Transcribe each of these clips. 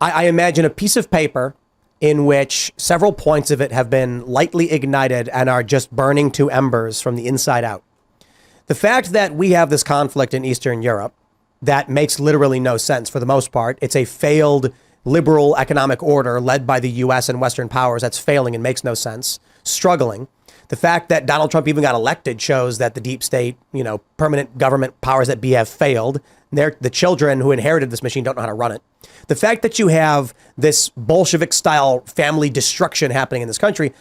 I imagine a piece of paper in which several points of it have been lightly ignited and are just burning to embers from the inside out. The fact that we have this conflict in Eastern Europe that makes literally no sense for the most part. It's a failed liberal economic order led by the US and Western powers that's failing and makes no sense, struggling. The fact that Donald Trump even got elected shows that the deep state, permanent government powers that be have failed. The children who inherited this machine don't know how to run it. The fact that you have this Bolshevik-style family destruction happening in this country,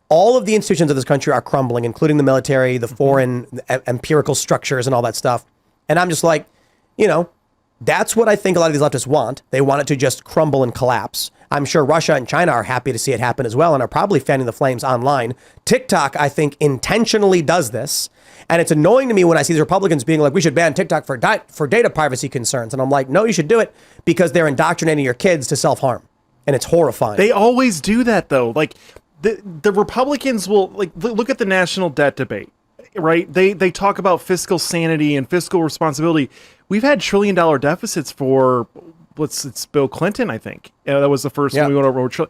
all of the institutions of this country are crumbling, including the military, the foreign empirical structures and all that stuff. And I'm just like, that's what I think a lot of these leftists want. They want it to just crumble and collapse. I'm sure Russia and China are happy to see it happen as well and are probably fanning the flames online. TikTok, I think, intentionally does this. And it's annoying to me when I see these Republicans being like, we should ban TikTok for data privacy concerns. And I'm like, no, you should do it because they're indoctrinating your kids to self-harm. And it's horrifying. They always do that, though. Like, the Republicans will, like, look at the national debt debate, right? They talk about fiscal sanity and fiscal responsibility. We've had $1 trillion deficits for, it's Bill Clinton, I think. That was the first one we went over.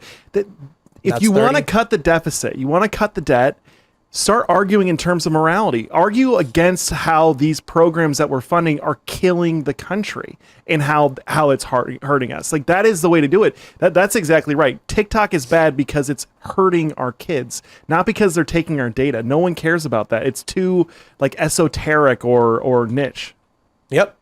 If you want to cut the deficit, you want to cut the debt, start arguing in terms of morality. Argue against how these programs that we're funding are killing the country and how it's hurting us. Like, that is the way to do it. That's exactly right. TikTok is bad because it's hurting our kids, not because they're taking our data. No one cares about that. It's too, like, esoteric or niche. Yep.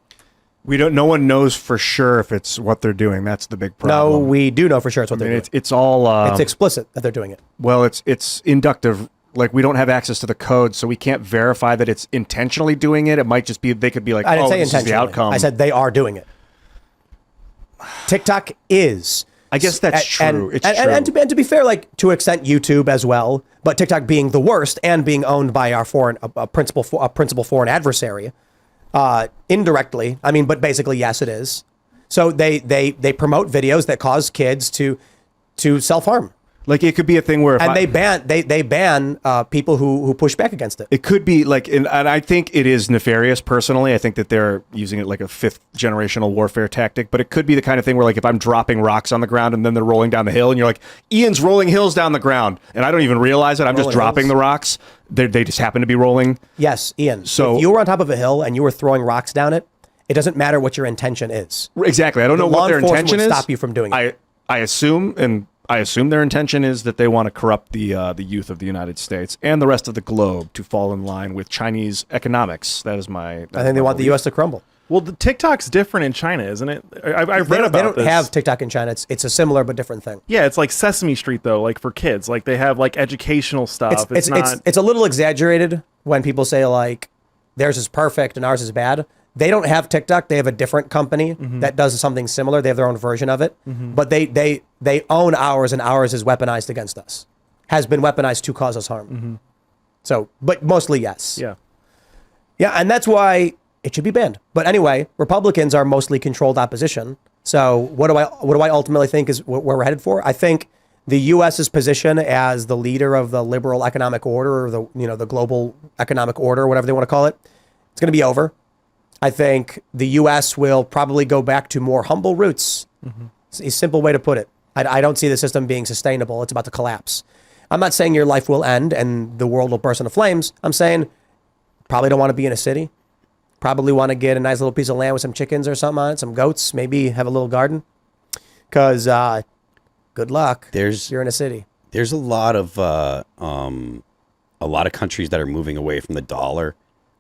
No one knows for sure if it's what they're doing. That's the big problem. No, we do know for sure it's what they're doing. It's all... it's explicit that they're doing it. Well, it's inductive. Like, we don't have access to the code, so we can't verify that it's intentionally doing it. It might just be, they could be like, I didn't say this is the outcome. I said they are doing it. TikTok is. I guess that's true. It's true. And to be fair, like, to an extent, YouTube as well, but TikTok being the worst and being owned by our principal foreign adversary, indirectly. I mean, but basically, yes, it is. So they promote videos that cause kids to self-harm. Like, it could be a thing where they ban people who push back against it. It could be like, and I think it is nefarious personally. I think that they're using it like a fifth generational warfare tactic, but it could be the kind of thing where, like, if I'm dropping rocks on the ground and then they're rolling down the hill and you're like, Ian's rolling hills down the ground and I don't even realize it. I'm just dropping the rocks. They just happen to be rolling. Yes, Ian. So if you were on top of a hill and you were throwing rocks down it, it doesn't matter what your intention is. Exactly. I don't know what their intention is. Stop you from doing it. I assume their intention is that they want to corrupt the youth of the United States and the rest of the globe to fall in line with Chinese economics. That is my. I think they want the U.S. to crumble. Well, the TikTok's different in China, isn't it? I've read about this. They don't have TikTok in China. It's a similar but different thing. Yeah, it's like Sesame Street though, like for kids. Like they have like educational stuff. It's a little exaggerated when people say like theirs is perfect and ours is bad. They don't have TikTok. They have a different company that does something similar. They have their own version of it, but they own ours, and ours is weaponized against us. Has been weaponized to cause us harm. So, but mostly yes. Yeah, and that's why it should be banned. But anyway, Republicans are mostly controlled opposition. So what do I ultimately think is where we're headed for? I think the U.S.'s position as the leader of the liberal economic order, or the global economic order, or whatever they want to call it, it's going to be over. I think the U.S. will probably go back to more humble roots. It's a simple way to put it. I don't see the system being sustainable. It's about to collapse. I'm not saying your life will end and the world will burst into flames. I'm saying probably don't want to be in a city. Probably want to get a nice little piece of land with some chickens or something on it, some goats, maybe have a little garden. Because good luck. You're in a city. There's a lot of countries that are moving away from the dollar,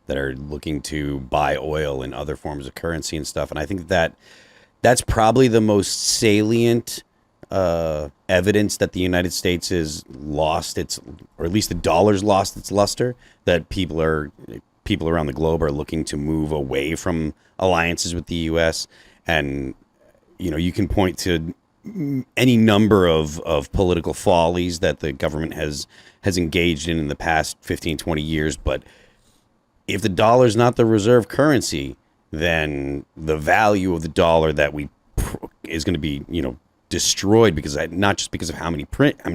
that are looking to buy oil and other forms of currency and stuff. And I think that's probably the most salient evidence that the United States has lost or at least the dollar's lost its luster, that people around the globe are looking to move away from alliances with the U.S. And, you can point to any number of political follies that the government has engaged in the past 15, 20 years, but if the dollar is not the reserve currency, then the value of the dollar is going to be, destroyed not just because of how many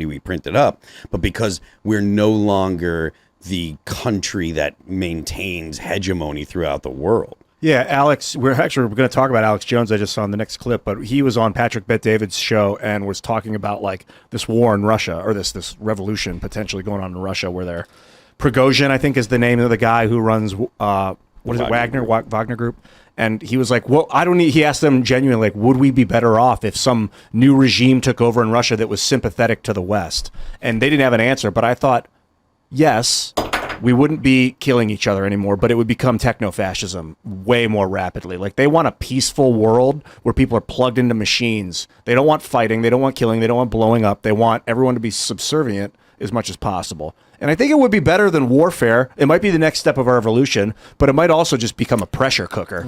we printed up, but because we're no longer the country that maintains hegemony throughout the world. Yeah, Alex, we're going to talk about Alex Jones. I just saw in the next clip, but he was on Patrick Bet-David's show and was talking about like this war in Russia, or this revolution potentially going on in Russia, where they're Prigozhin, I think, is the name of the guy who runs what is it, Wagner Group. And he was like, well, he asked them genuinely, like, would we be better off if some new regime took over in Russia that was sympathetic to the West? And they didn't have an answer, but I thought, yes, we wouldn't be killing each other anymore, but it would become techno-fascism way more rapidly. Like, they want a peaceful world where people are plugged into machines. They don't want fighting. They don't want killing. They don't want blowing up. They want everyone to be subservient as much as possible. And I think it would be better than warfare. It might be the next step of our evolution, but it might also just become a pressure cooker.